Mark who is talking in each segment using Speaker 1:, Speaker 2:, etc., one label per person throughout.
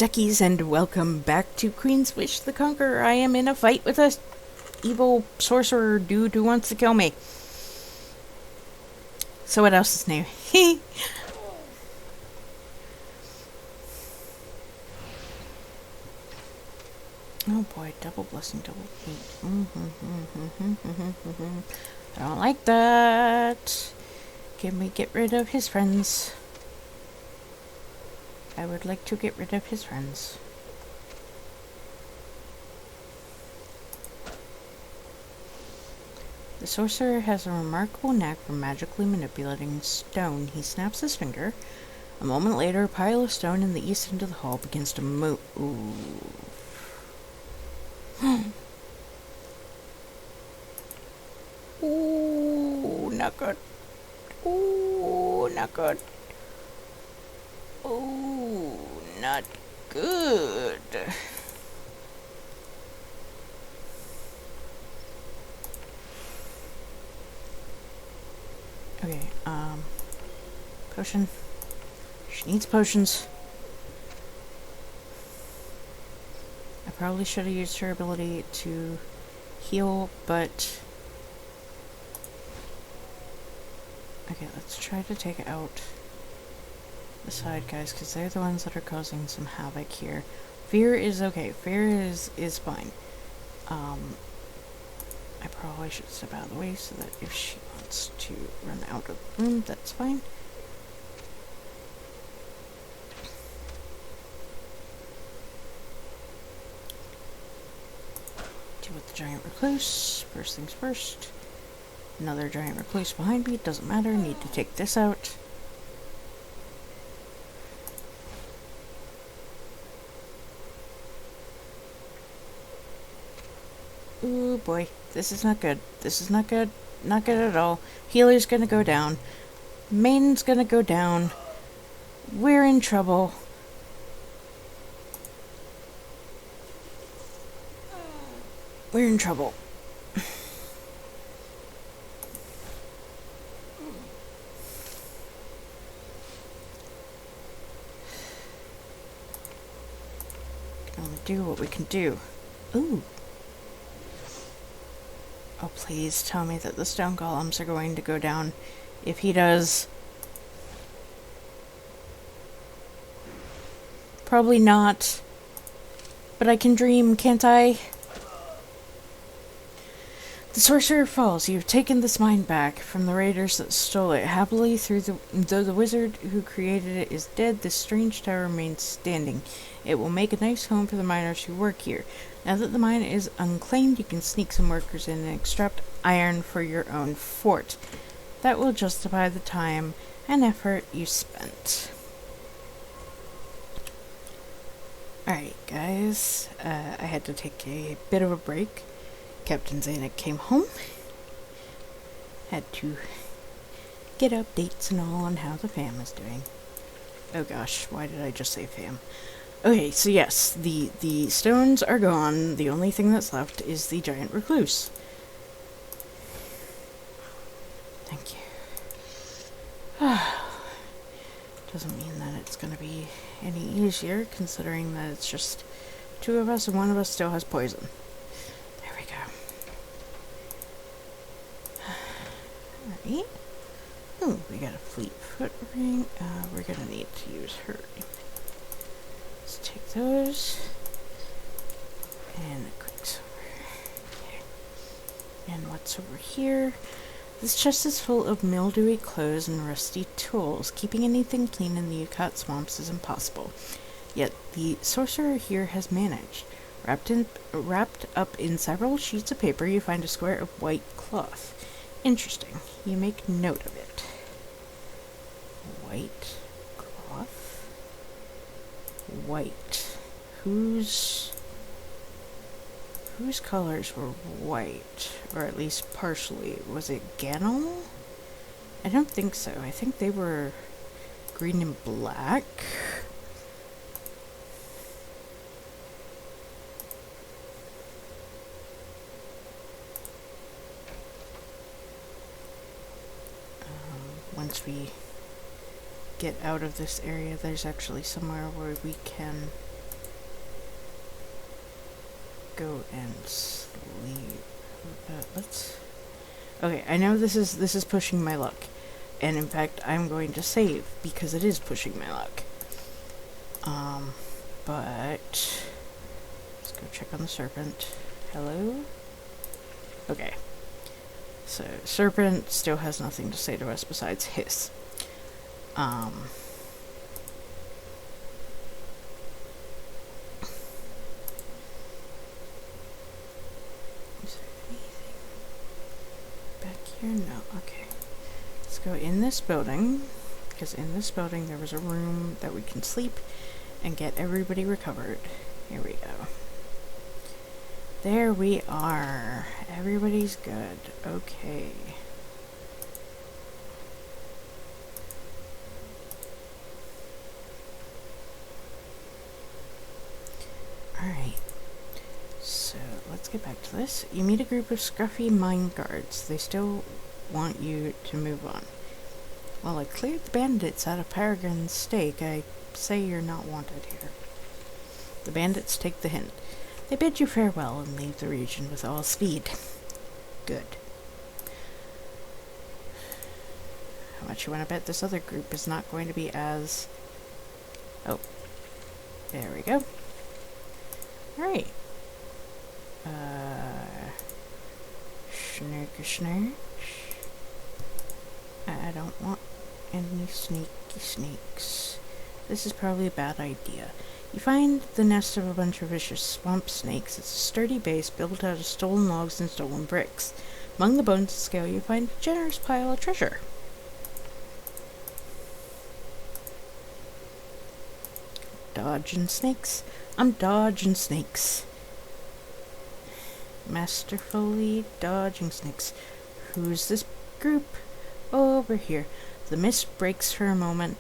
Speaker 1: duckies, and welcome back to Queen's Wish the Conqueror. I am in a fight with a evil sorcerer dude who wants to kill me. So what else is new? Oh boy, double blessing, double hate. I don't like that. Can we get rid of his friends? I would like to get rid of his friends. The sorcerer has a remarkable knack for magically manipulating stone. He snaps his finger. A moment later, a pile of stone in the east end of the hall begins to move. Ooh, not good. Ooh, not good. Ooh, not good. Okay, potion. She needs potions. I probably should have used her ability to heal, but... Okay, let's try to take out the side guys, because they're the ones that are causing some havoc here. Fear is okay. Fear is fine. I probably should step out of the way so that if she wants to run out of the room, that's fine. Deal with the giant recluse. First things first. Another giant recluse behind me. Doesn't matter. Need to take this out. Ooh boy, this is not good. This is not good. Not good at all. Healer's gonna go down. Maiden's gonna go down. We're in trouble. We're in trouble. Can only do what we can do. Ooh. Oh, please tell me that the stone golems are going to go down. If he does... Probably not. But I can dream, can't I? The sorcerer falls. You've taken this mine back from the raiders that stole it. Happily, though the wizard who created it is dead, this strange tower remains standing. It will make a nice home for the miners who work here. Now that the mine is unclaimed, you can sneak some workers in and extract iron for your own fort. That will justify the time and effort you spent. Alright, guys. I had to take a bit of a break. Captain Zanuck came home. Had to get updates and all on how the fam is doing. Oh gosh, why did I just say fam? Okay, so yes, the stones are gone. The only thing that's left is the giant recluse. Thank you. Doesn't mean that it's gonna be any easier, considering that it's just two of us and one of us still has poison. There we go. Alright. Ooh, we got a fleet foot ring. We're gonna need to use her. Let's take those. And a quicksilver. There. And what's over here? This chest is full of mildewy clothes and rusty tools. Keeping anything clean in the Yucat swamps is impossible. Yet the sorcerer here has managed. Wrapped up in several sheets of paper, you find a square of white cloth. Interesting. You make note of it. White cloth. White. Whose colors were white? Or at least partially. Was it Ganol? I don't think so. I think they were green and black. Once we get out of this area, there's actually somewhere where we can go and sleep. Let's. Okay, I know this is pushing my luck, and in fact, I'm going to save because it is pushing my luck. But let's go check on the serpent. Hello? Okay. So, serpent still has nothing to say to us besides hiss. Is there anything back here? No, okay. Let's go in this building, because in this building there was a room that we can sleep and get everybody recovered. Here we go. There we are. Everybody's good. Okay. Alright. So, let's get back to this. You meet a group of scruffy mine guards. They still want you to move on. Well, I cleared the bandits out of Peregrine's stake. I say you're not wanted here. The bandits take the hint. They bid you farewell and leave the region with all speed. Good. How much you want to bet this other group is not going to be as... Oh. There we go. Alright. Snake. I don't want any sneaky snakes. This is probably a bad idea. You find the nest of a bunch of vicious swamp snakes. It's a sturdy base built out of stolen logs and stolen bricks. Among the bones and scale, you find a generous pile of treasure. Dodging snakes. I'm dodging snakes. Masterfully dodging snakes. Who's this group? Over here. The mist breaks for a moment,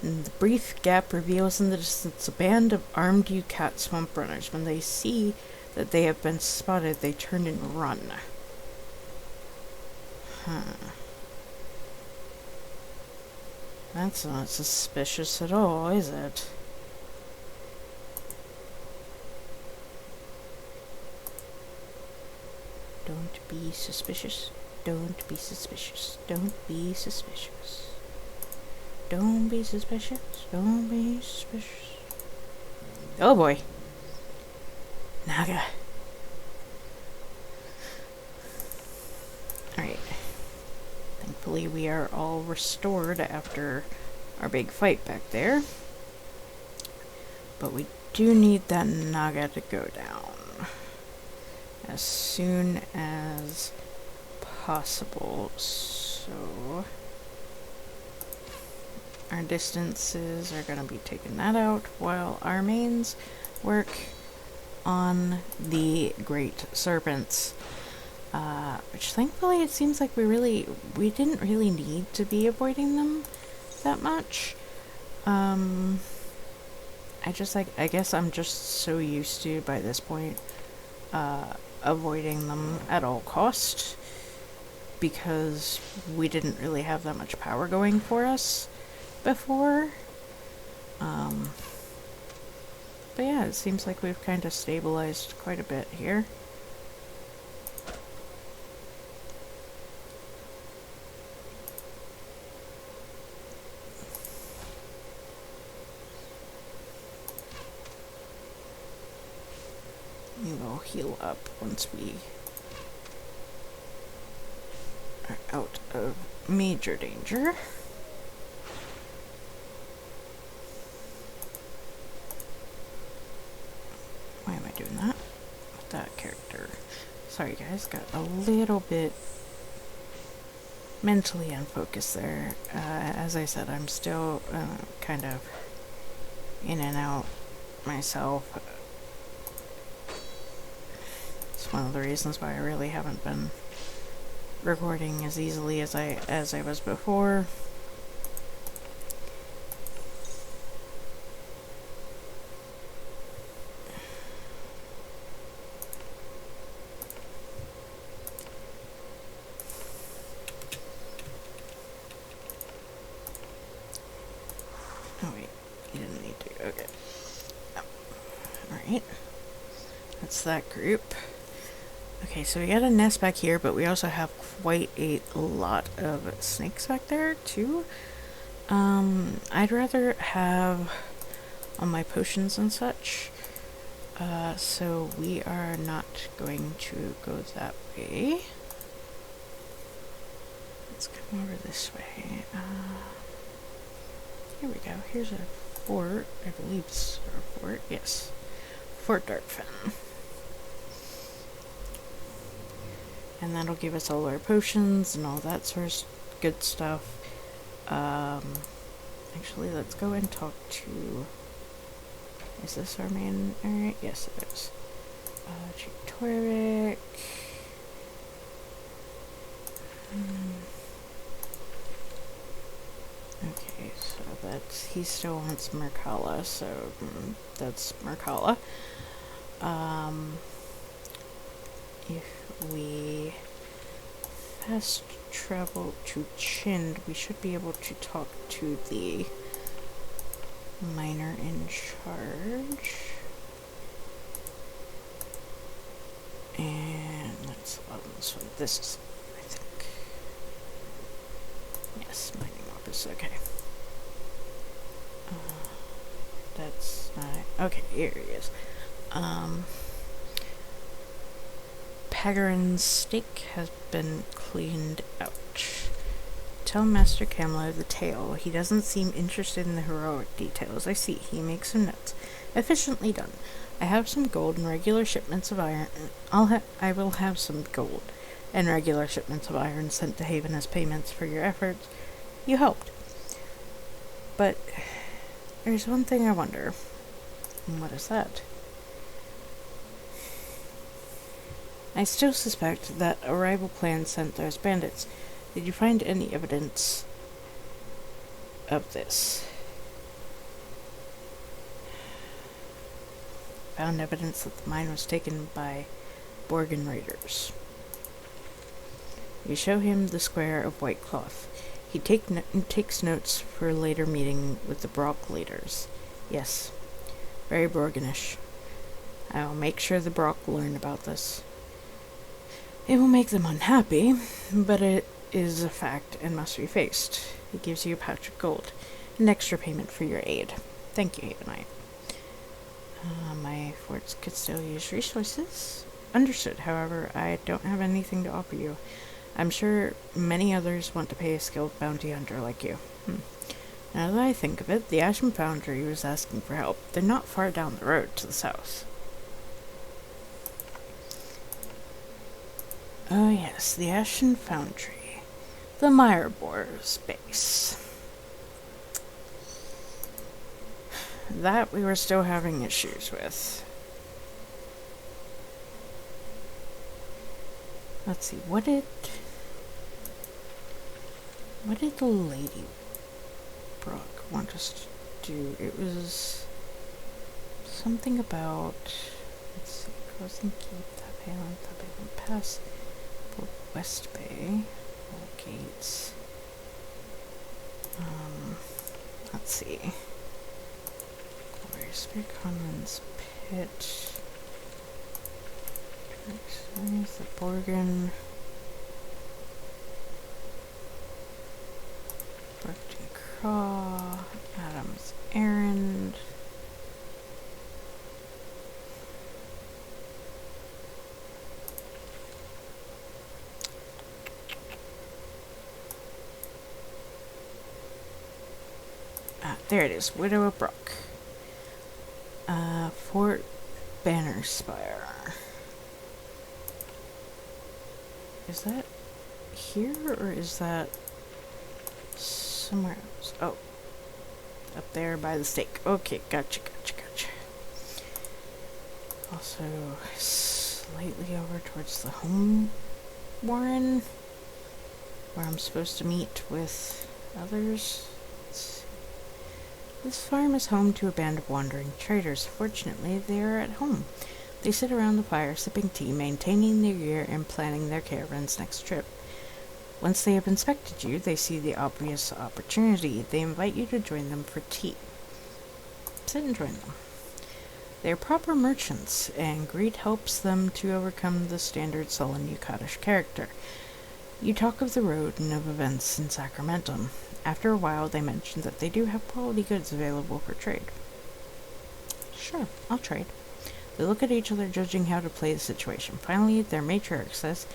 Speaker 1: and the brief gap reveals in the distance a band of armed Yucat swamp runners. When they see that they have been spotted, they turn and run. That's not suspicious at all, is it? Don't be suspicious. Don't be suspicious. Don't be suspicious. Don't be suspicious. Don't be suspicious. Oh boy. Naga. Alright. Thankfully we are all restored after our big fight back there. But we do need that Naga to go down as soon as possible. So our distances are going to be taking that out while our mains work on the great serpents, which thankfully it seems like we didn't really need to be avoiding them that much. I guess I'm just so used to by this point avoiding them at all cost, because we didn't really have that much power going for us before. But yeah, it seems like we've kind of stabilized quite a bit here. We will heal up once we are out of major danger. Why am I doing that with that character? Sorry guys, got a little bit mentally unfocused there. As I said, I'm still kind of in and out myself. It's one of the reasons why I really haven't been recording as easily as I was before. that's that group. Okay, so we got a nest back here, but we also have quite a lot of snakes back there, too. I'd rather have all my potions and such. So we are not going to go that way. Let's come over this way. Here we go. Here's a fort. I believe it's a fort. Yes. Fort Darkfen. And that'll give us all our potions and all that sort of good stuff. Actually, let's go and talk to... Is this our main area? Yes, it is. Tutorial. Okay, so that's... He still wants Merkala, so that's Merkala. If we fast travel to Chind, we should be able to talk to the miner in charge. And let's log this one. This is, I think. Yes, mining office, okay. That's not... Okay, here he is. Pagarin's stake has been cleaned out. Tell Master Camlo the tale. He doesn't seem interested in the heroic details. I see. He makes some notes. Efficiently done. I have some gold and regular shipments of iron. I will have some gold and regular shipments of iron sent to Haven as payments for your efforts. You helped. But there's one thing I wonder. And what is that? I still suspect that a rival clan sent those bandits. Did you find any evidence of this? Found evidence that the mine was taken by Borgin raiders. You show him the square of white cloth. He takes notes for a later meeting with the Brokk leaders. Yes, very Borginish. I will make sure the Brokk learn about this. It will make them unhappy, but it is a fact and must be faced. It gives you a pouch of gold, an extra payment for your aid. Thank you, Havenite. My forts could still use resources. Understood, however, I don't have anything to offer you. I'm sure many others want to pay a skilled bounty hunter like you. Now that I think of it, the Ashen Foundry was asking for help. They're not far down the road to the south. Oh yes, the Ashen Foundry. The Meyerboar's base. That we were still having issues with. Let's see, what did the Lady Brokk want us to do? It was something about, let's see, crossing Keep, Tapalan Pass, West Bay, all gates. Let's see. Where's Conran's Pit? There's the Borgin. Brookton Craw. Adam's Errand. There it is, Widow of Brokk. Fort Bannerspire. Is that here, or is that somewhere else? Oh, up there by the stake. Okay, gotcha. Also, slightly over towards the home warren, where I'm supposed to meet with others. This farm is home to a band of wandering traders. Fortunately, they are at home. They sit around the fire, sipping tea, maintaining their gear, and planning their caravan's next trip. Once they have inspected you, they see the obvious opportunity. They invite you to join them for tea. Sit and join them. They're proper merchants, and greed helps them to overcome the standard sullen Yucatish character. You talk of the road and of events in Sacramento. After a while, they mention that they do have quality goods available for trade. Sure, I'll trade. They look at each other, judging how to play the situation. Finally, their matriarch says,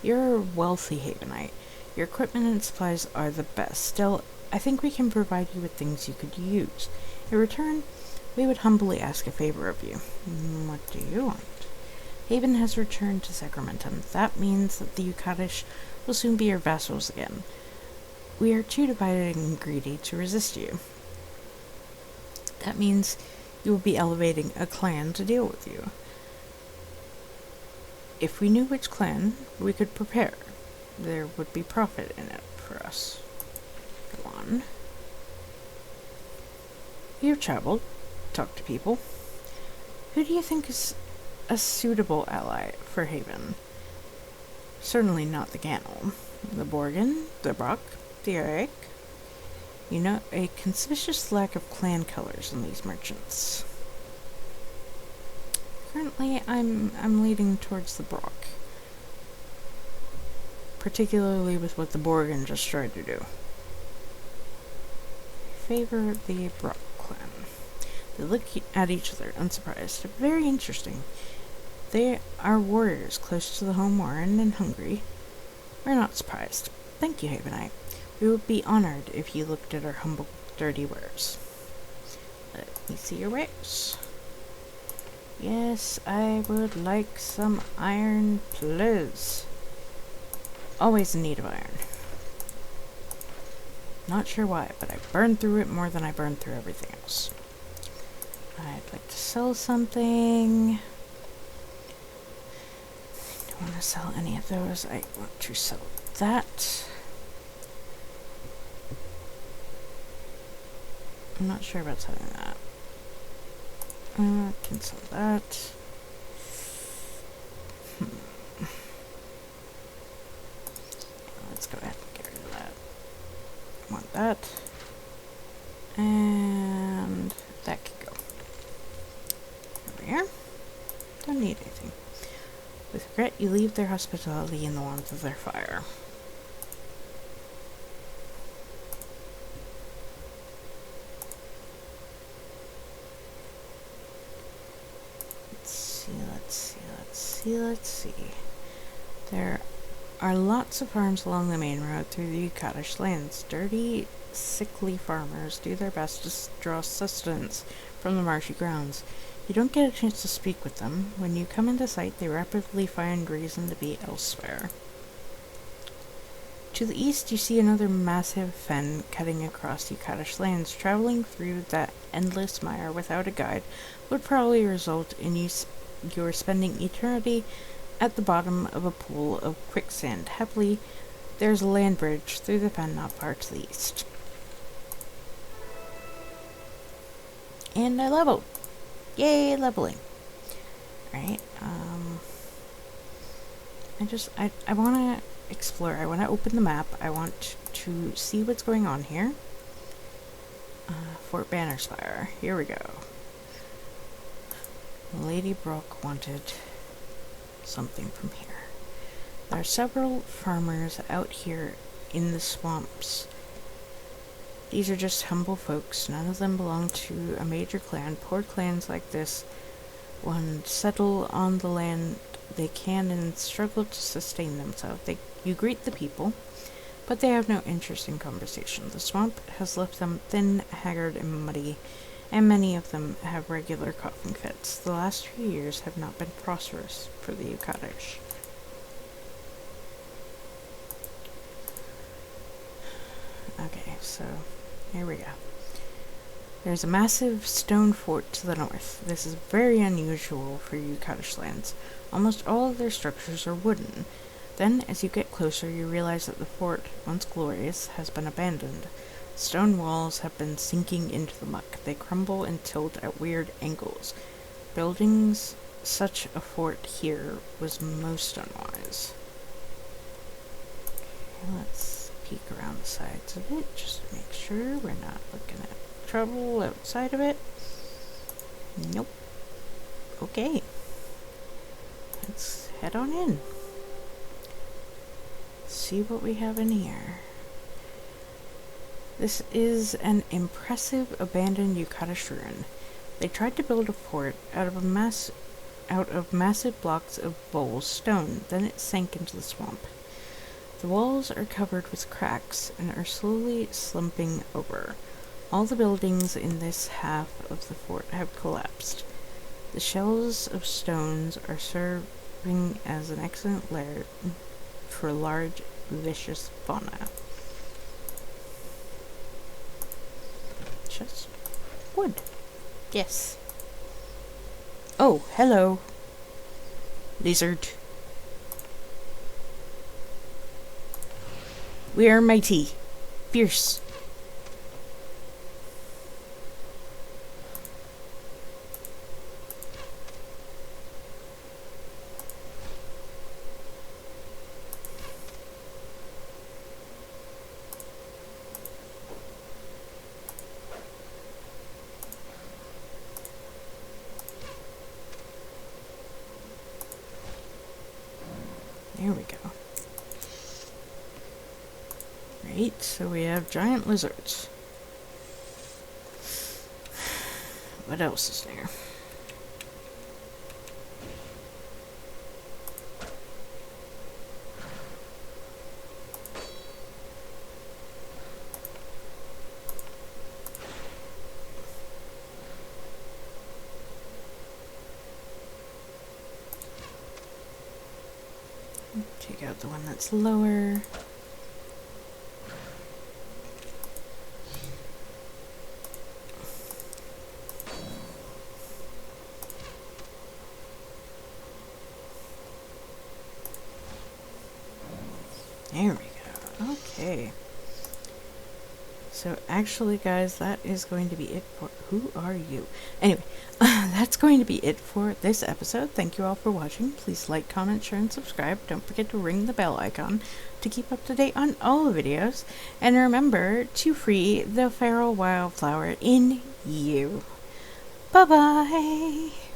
Speaker 1: "You're a wealthy Havenite. Your equipment and supplies are the best. Still, I think we can provide you with things you could use. In return, we would humbly ask a favor of you." What do you want? Haven has returned to Sacramento. That means that the Yucatish will soon be your vassals again. We are too divided and greedy to resist you. That means you will be elevating a clan to deal with you. If we knew which clan, we could prepare. There would be profit in it for us. Go on. You've traveled, talked to people. Who do you think is a suitable ally for Haven? Certainly not the Ganel. The Borgin, the Brokk, the Eric. You know, a conspicuous lack of clan colors in these merchants. Currently, I'm leaning towards the Brokk. Particularly with what the Borgin just tried to do. Favor the Brokk clan. They look at each other, unsurprised. Very interesting. They are warriors close to the home warren and hungry. We're not surprised. Thank you, Havenite. We would be honored if you looked at our humble, dirty wares. Let me see your wares. Yes, I would like some iron, please. Always in need of iron. Not sure why, but I burn through it more than I burn through everything else. I'd like to sell something. I don't want to sell any of those. I want to sell that. I'm not sure about selling that. Can sell that. Let's go ahead and get rid of that. Want that. And that can go. Over here. Don't need anything. With regret, you leave their hospitality in the warmth of their fire. Let's see. There are lots of farms along the main road through the Yucatish lands. Dirty, sickly farmers do their best to draw sustenance from the marshy grounds. You don't get a chance to speak with them. When you come into sight, they rapidly find reason to be elsewhere. To the east, you see another massive fen cutting across Yucatish lands. Traveling through that endless mire without a guide would probably result in you're spending eternity at the bottom of a pool of quicksand. Happily, there's a land bridge through the fen not far to the east. And I leveled. Yay, leveling. Alright, I want to explore. I want to open the map. I want to see what's going on here. Fort Bannersfire. Here we go. Lady Brokk wanted something from here. There are several farmers out here in the swamps. These are just humble folks. None of them belong to a major clan. Poor clans like this one settle on the land they can and struggle to sustain themselves. You greet the people, but they have no interest in conversation. The swamp has left them thin, haggard, and muddy, and many of them have regular coughing fits. The last few years have not been prosperous for the Yucatish. Okay, so here we go. There's a massive stone fort to the north. This is very unusual for Yucatish lands. Almost all of their structures are wooden. Then, as you get closer, you realize that the fort, once glorious, has been abandoned. Stone walls have been sinking into the muck. They crumble and tilt at weird angles. Building such a fort here was most unwise. Okay, let's peek around the sides of it, just to make sure we're not looking at trouble outside of it. Nope. Okay. Let's head on in. See what we have in here. This is an impressive abandoned Yucatish ruin. They tried to build a fort out of massive blocks of bowl stone, then it sank into the swamp. The walls are covered with cracks and are slowly slumping over. All the buildings in this half of the fort have collapsed. The shells of stones are serving as an excellent lair for large, vicious fauna. Just wood. Yes. Oh, hello. Lizard. We are mighty. Fierce. There we go. Right, so we have giant lizards. What else is there? Take out the one that's lower. There we go. Okay. So actually, guys, that is going to be it for... Who are you? Anyway, that's going to be it for this episode. Thank you all for watching. Please like, comment, share, and subscribe. Don't forget to ring the bell icon to keep up to date on all the videos. And remember to free the feral wildflower in you. Bye-bye!